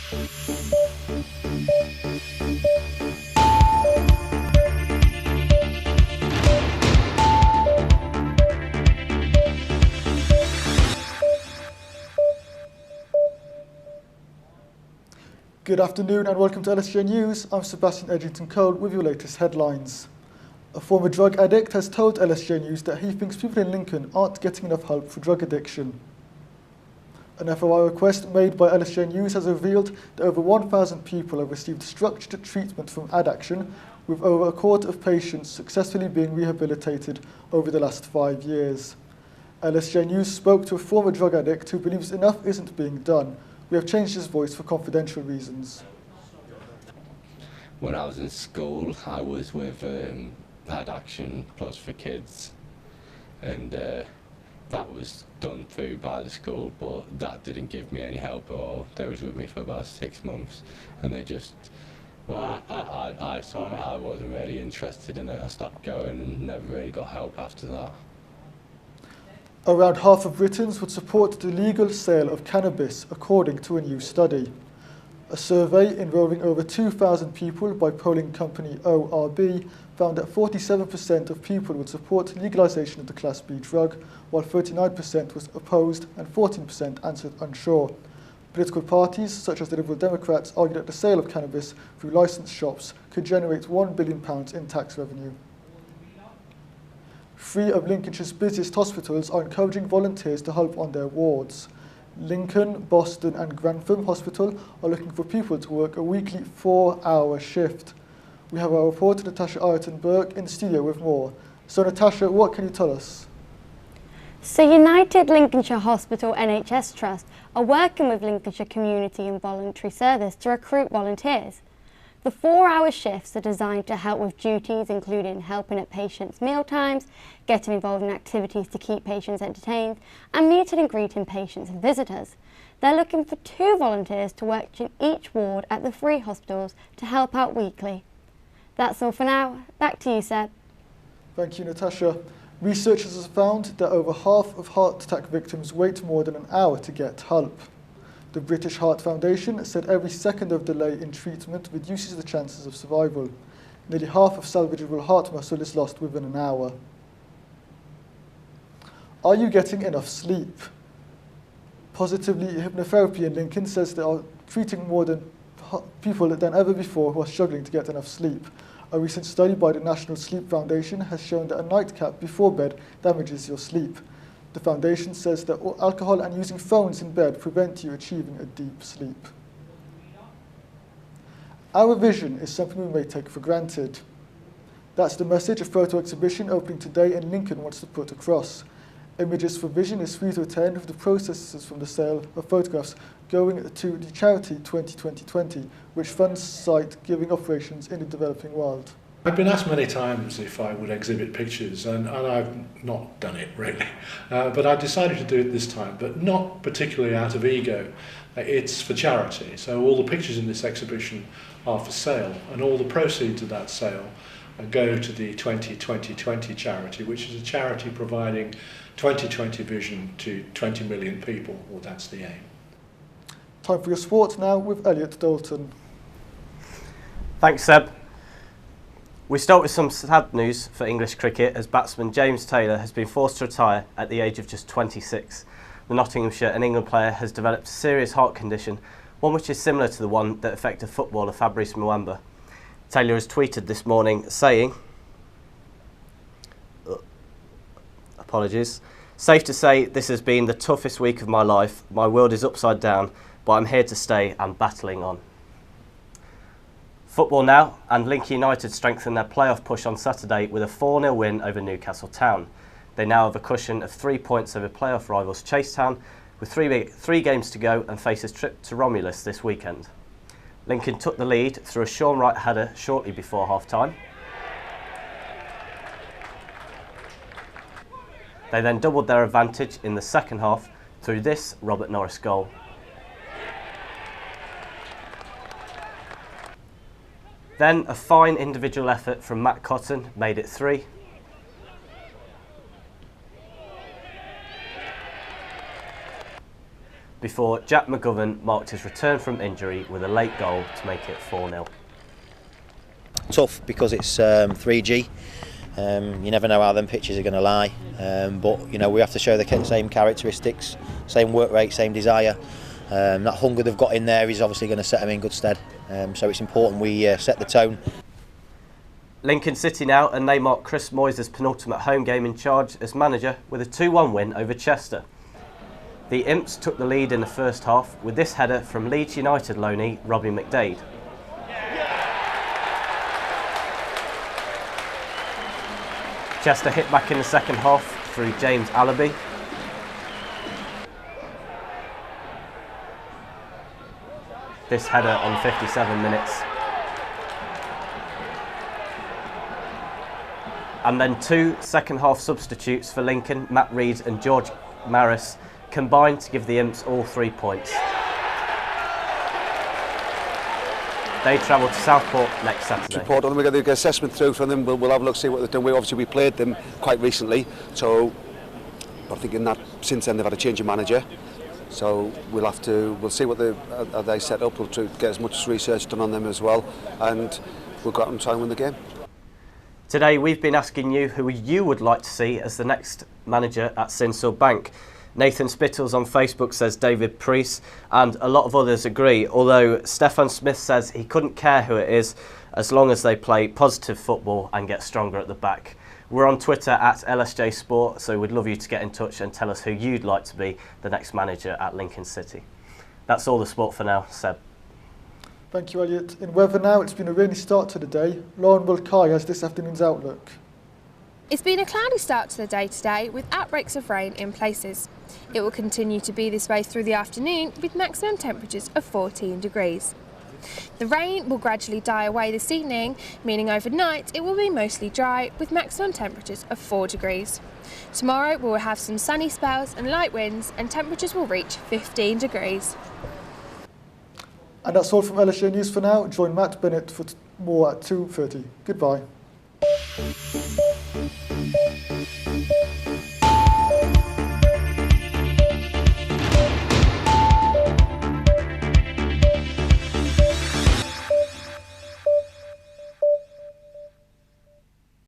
Good afternoon and welcome to LSJ News. I'm Sebastian Edgington-Cole with your latest headlines. A former drug addict has told LSJ News that he thinks people in Lincoln aren't getting enough help for drug addiction. An FOI request made by LSJ News has revealed that over 1,000 people have received structured treatment from Addiction, with over a quarter of patients successfully being rehabilitated over the last 5 years. LSJ News spoke to a former drug addict who believes enough isn't being done. We have changed his voice for confidential reasons. When I was in school, I was with Addiction Plus for Kids, and that was done through by the school, but that didn't give me any help at all. They was with me for about 6 months, and they just, well, I saw it, I wasn't really interested in it. I stopped going and never really got help after that. Around half of Britons would support the legal sale of cannabis, according to a new study. A survey involving over 2,000 people by polling company ORB found that 47% of people would support legalisation of the Class B drug, while 39% was opposed and 14% answered unsure. Political parties, such as the Liberal Democrats, argue that the sale of cannabis through licensed shops could generate £1 billion in tax revenue. 3 of Lincolnshire's busiest hospitals are encouraging volunteers to help on their wards. Lincoln, Boston and Grantham Hospital are looking for people to work a weekly 4-hour shift. We have our reporter Natasha Ireton-Burke in the studio with more. So Natasha, what can you tell us? So United Lincolnshire Hospital NHS Trust are working with Lincolnshire Community and Voluntary Service to recruit volunteers. The 4-hour shifts are designed to help with duties including helping at patients' mealtimes, getting involved in activities to keep patients entertained, and meeting and greeting patients and visitors. They're looking for 2 volunteers to work in each ward at the 3 hospitals to help out weekly. That's all for now. Back to you, Seb. Thank you, Natasha. Researchers have found that over half of heart attack victims wait more than an hour to get help. The British Heart Foundation said every second of delay in treatment reduces the chances of survival. Nearly half of salvageable heart muscle is lost within an hour. Are you getting enough sleep? Positively Hypnotherapy in Lincoln says they are treating more people than ever before who are struggling to get enough sleep. A recent study by the National Sleep Foundation has shown that a nightcap before bed damages your sleep. The foundation says that alcohol and using phones in bed prevent you achieving a deep sleep. Our vision is something we may take for granted. That's the message a photo exhibition opening today in Lincoln wants to put across. Images for Vision is free to attend, with the processes from the sale of photographs going to the charity 2020, which funds site giving operations in the developing world. I've been asked many times if I would exhibit pictures, and I've not done it really. But I decided to do it this time, but not particularly out of ego. It's for charity, so all the pictures in this exhibition are for sale, and all the proceeds of that sale go to the 2020 charity, which is a charity providing 2020 vision to 20 million people. Well, that's the aim. Time for your sport now with Elliot Dalton. Thanks, Seb. We start with some sad news for English cricket, as batsman James Taylor has been forced to retire at the age of just 26. The Nottinghamshire and England player has developed a serious heart condition, one which is similar to the one that affected footballer Fabrice Muamba. Taylor has tweeted this morning saying, apologies, "Safe to say this has been the toughest week of my life. My world is upside down, but I'm here to stay and battling on." Football now, and Lincoln United strengthened their playoff push on Saturday with a 4-0 win over Newcastle Town. They now have a cushion of 3 points over playoff rivals Chase Town, with three games to go and face a trip to Romulus this weekend. Lincoln took the lead through a Sean Wright header shortly before half-time. They then doubled their advantage in the second half through this Robert Norris goal. Then a fine individual effort from Matt Cotton made it 3. before Jack McGovern marked his return from injury with a late goal to make it 4-0. Tough because it's 3G. You never know how them pitches are going to lie, but you know, we have to show the same characteristics, same work rate, same desire. That hunger they've got in there is obviously going to set them in good stead, so it's important we set the tone. Lincoln City now, and they mark Chris Moyes' penultimate home game in charge as manager with a 2-1 win over Chester. The Imps took the lead in the first half with this header from Leeds United loanee Robbie McDade. Chester hit back in the second half through James Allaby. This header on 57 minutes. And then two second half substitutes for Lincoln, Matt Reed and George Maris, combined to give the Imps all 3 points. They travel to Southport next Saturday. Report on them. We got the assessment through from them. We'll have a look, see what they've done. We played them quite recently, so I think in that since then they've had a change of manager. So we'll see what they set up. We'll try to get as much research done on them as well, and we'll go out and try and win the game. Today we've been asking you who you would like to see as the next manager at Sinsel Bank. Nathan Spittles on Facebook says David Priest, and a lot of others agree, although Stefan Smith says he couldn't care who it is as long as they play positive football and get stronger at the back. We're on Twitter at LSJ Sport, so we'd love you to get in touch and tell us who you'd like to be the next manager at Lincoln City. That's all the sport for now. Seb. Thank you, Elliot. In weather now, it's been a rainy start to the day. Lauren Wilkay has this afternoon's outlook. It's been a cloudy start to the day today with outbreaks of rain in places. It will continue to be this way through the afternoon with maximum temperatures of 14 degrees. The rain will gradually die away this evening, meaning overnight it will be mostly dry with maximum temperatures of 4 degrees. Tomorrow we will have some sunny spells and light winds and temperatures will reach 15 degrees. And that's all from LSJ News for now. Join Matt Bennett for more at 2:30. Goodbye.